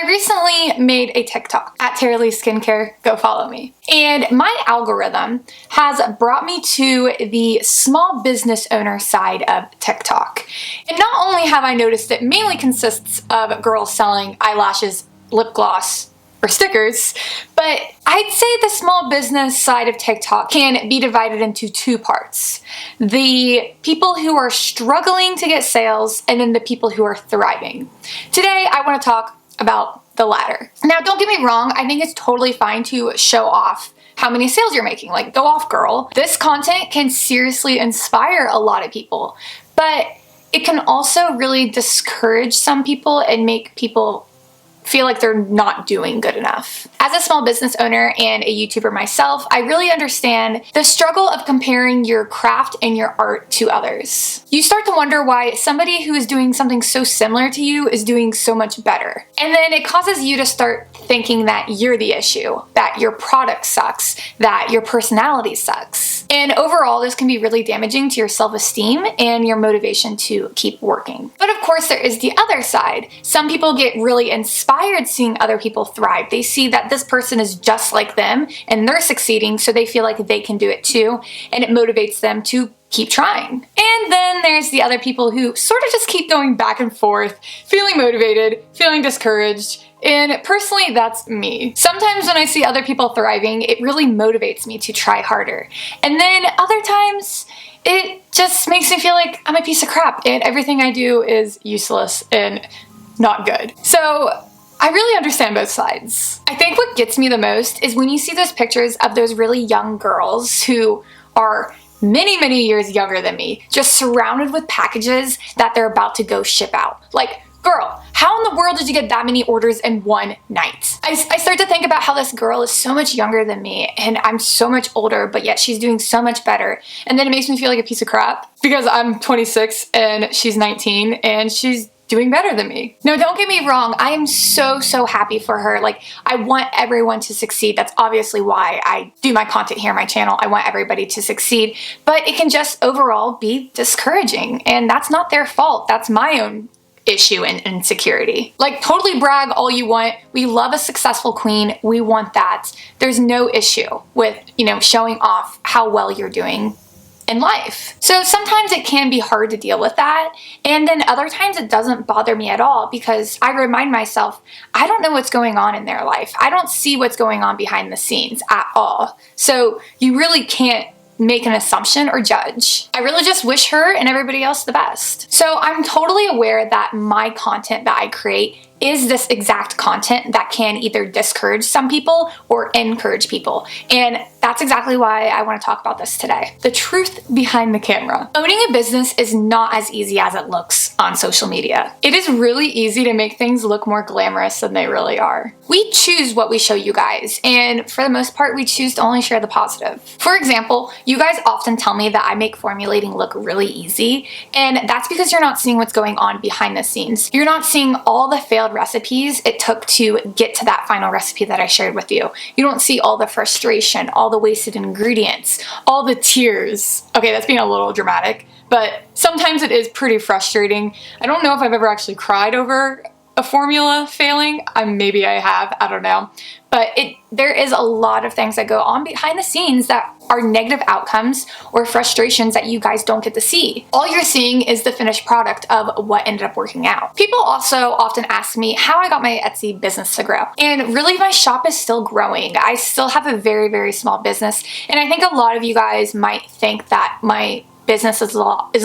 I recently made a TikTok at AskTaraLee Skincare. Go follow me. And my algorithm has brought me to the small business owner side of TikTok. And not only have I noticed it mainly consists of girls selling eyelashes, lip gloss, or stickers, but I'd say the small business side of TikTok can be divided into two parts. The people who are struggling to get sales, and then the people who are thriving. Today, I want to talk about the latter. Now, don't get me wrong, I think it's totally fine to show off how many sales you're making. Like, go off, girl. This content can seriously inspire a lot of people, but it can also really discourage some people and make people feel like they're not doing good enough. As a small business owner and a YouTuber myself, I really understand the struggle of comparing your craft and your art to others. You start to wonder why somebody who is doing something so similar to you is doing so much better. And then it causes you to start thinking that you're the issue, that your product sucks, that your personality sucks. And overall, this can be really damaging to your self-esteem and your motivation to keep working. But of course, there is the other side. Some people get really inspired seeing other people thrive. They see that this person is just like them and they're succeeding, so they feel like they can do it too, and it motivates them to keep trying. And then there's the other people who sort of just keep going back and forth, feeling motivated, feeling discouraged, and personally, that's me. Sometimes when I see other people thriving, it really motivates me to try harder. And then other times, it just makes me feel like I'm a piece of crap and everything I do is useless and not good. So I really understand both sides. I think what gets me the most is when you see those pictures of those really young girls who are many, many years younger than me, just surrounded with packages that they're about to go ship out. Like, girl, how in the world did you get that many orders in one night? I start to think about how this girl is so much younger than me and I'm so much older, but yet she's doing so much better. And then it makes me feel like a piece of crap because I'm 26 and she's 19 and she's doing better than me. No, don't get me wrong. I am so happy for her. Like, I want everyone to succeed. That's obviously why I do my content here on my channel. I want everybody to succeed, but it can just overall be discouraging, and that's not their fault. That's my own issue and insecurity. Like, totally brag all you want. We love a successful queen. We want that. There's no issue with, showing off how well you're doing in life. So sometimes it can be hard to deal with that, and then other times it doesn't bother me at all because I remind myself, I don't know what's going on in their life. I don't see what's going on behind the scenes at all. So you really can't make an assumption or judge. I really just wish her and everybody else the best. So I'm totally aware that my content that I create is this exact content that can either discourage some people or encourage people. And that's exactly why I want to talk about this today. The truth behind the camera. Owning a business is not as easy as it looks on social media. It is really easy to make things look more glamorous than they really are. We choose what we show you guys, and for the most part, we choose to only share the positive. For example, you guys often tell me that I make formulating look really easy, and that's because you're not seeing what's going on behind the scenes. You're not seeing all the failed recipes it took to get to that final recipe that I shared with you. You don't see all the frustration, all the wasted ingredients, all the tears. Okay, that's being a little dramatic, but sometimes it is pretty frustrating. I don't know if I've ever actually cried over a formula failing. Maybe I have, I don't know. But there is a lot of things that go on behind the scenes that are negative outcomes or frustrations that you guys don't get to see. All you're seeing is the finished product of what ended up working out. People also often ask me how I got my Etsy business to grow. And really, my shop is still growing. I still have a very small business. And I think a lot of you guys might think that my business is a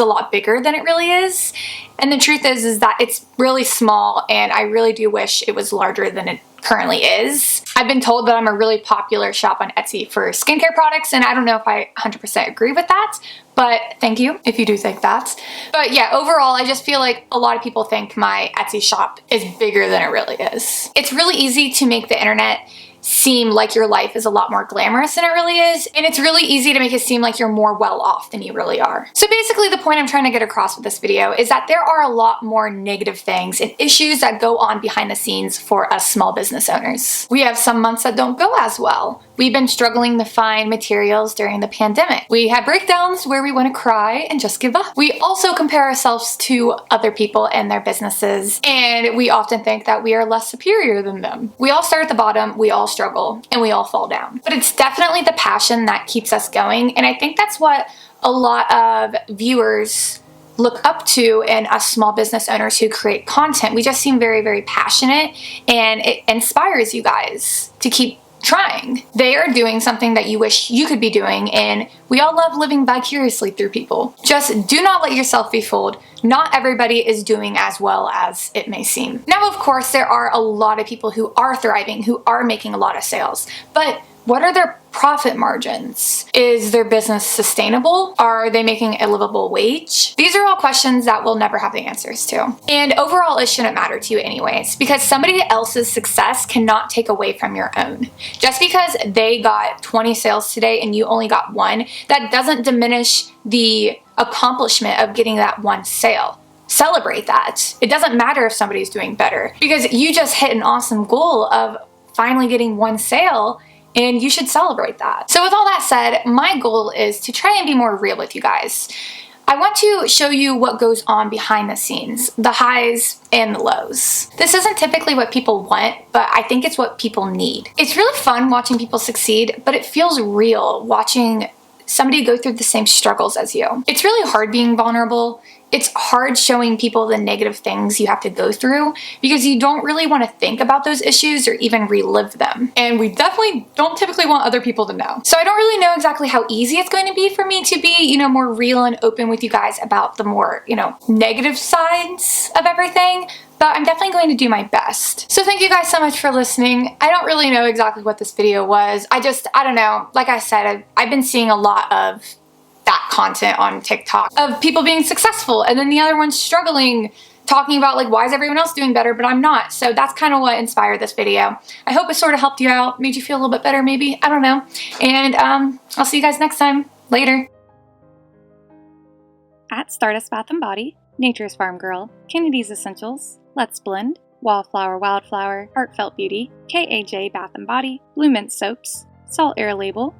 lot bigger than it really is. And the truth is that it's really small, and I really do wish it was larger than it currently is. I've been told that I'm a really popular shop on Etsy for skincare products, and I don't know if I 100% agree with that, but thank you if you do think that. But yeah, overall, I just feel like a lot of people think my Etsy shop is bigger than it really is. It's really easy to make the internet seem like your life is a lot more glamorous than it really is, and it's really easy to make it seem like you're more well off than you really are. So basically the point I'm trying to get across with this video is that there are a lot more negative things and issues that go on behind the scenes for us small business owners. We have some months that don't go as well. We've been struggling to find materials during the pandemic. We had breakdowns where we want to cry and just give up. We also compare ourselves to other people and their businesses, and we often think that we are less superior than them. We all start at the bottom, we all struggle, and we all fall down. But it's definitely the passion that keeps us going, and I think that's what a lot of viewers look up to in us small business owners who create content. We just seem very, very passionate, and it inspires you guys to keep trying. They are doing something that you wish you could be doing, and we all love living vicariously through people. Just do not let yourself be fooled. Not everybody is doing as well as it may seem. Now, of course, there are a lot of people who are thriving, who are making a lot of sales, but what are their profit margins? Is their business sustainable? Are they making a livable wage? These are all questions that we'll never have the answers to. And overall, it shouldn't matter to you anyways, because somebody else's success cannot take away from your own. Just because they got 20 sales today and you only got 1, that doesn't diminish the accomplishment of getting that 1 sale. Celebrate that. It doesn't matter if somebody's doing better, because you just hit an awesome goal of finally getting 1 sale, and you should celebrate that. So with all that said, my goal is to try and be more real with you guys. I want to show you what goes on behind the scenes, the highs and the lows. This isn't typically what people want, but I think it's what people need. It's really fun watching people succeed, but it feels real watching somebody go through the same struggles as you. It's really hard being vulnerable. It's hard showing people the negative things you have to go through because you don't really want to think about those issues or even relive them. And we definitely don't typically want other people to know. So I don't really know exactly how easy it's going to be for me to be, more real and open with you guys about the more, negative sides of everything. But I'm definitely going to do my best. So thank you guys so much for listening. I don't really know exactly what this video was. I don't know. Like I said, I've been seeing a lot of that content on TikTok of people being successful and then the other ones struggling, talking about like, why is everyone else doing better but I'm not? So that's kind of what inspired this video. I hope it sort of helped you out, made you feel a little bit better maybe, I don't know. And I'll see you guys next time. Later. At Stardust Bath & Body, Nature's Farm Girl, Kennedy's Essentials, LettsBlend, Wildflower, Heartfelt Beauty, KAJ Bath & Body, Blue Mint Soaps, Salt Air Label,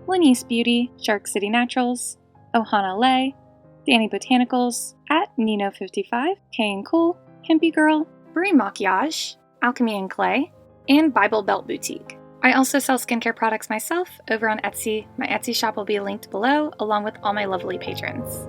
Lenise Beauty, Shark City Naturals, Ohana Lay, Danny Botanicals, at Nino55, K & Cool, Hempy Girl, Brie Maquillage, Alchemy and Clay, and Bible Belt Boutique. I also sell skincare products myself over on Etsy. My Etsy shop will be linked below, along with all my lovely patrons.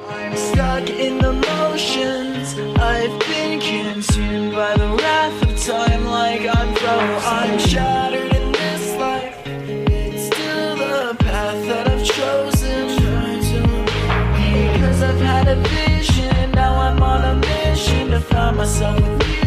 I'm stuck in the motions. I've been consumed by the wrath of time like I'm I'm shattered in this life. It's still the path that I've chosen. Because I've had a vision, now I'm on a mission to find myself with you.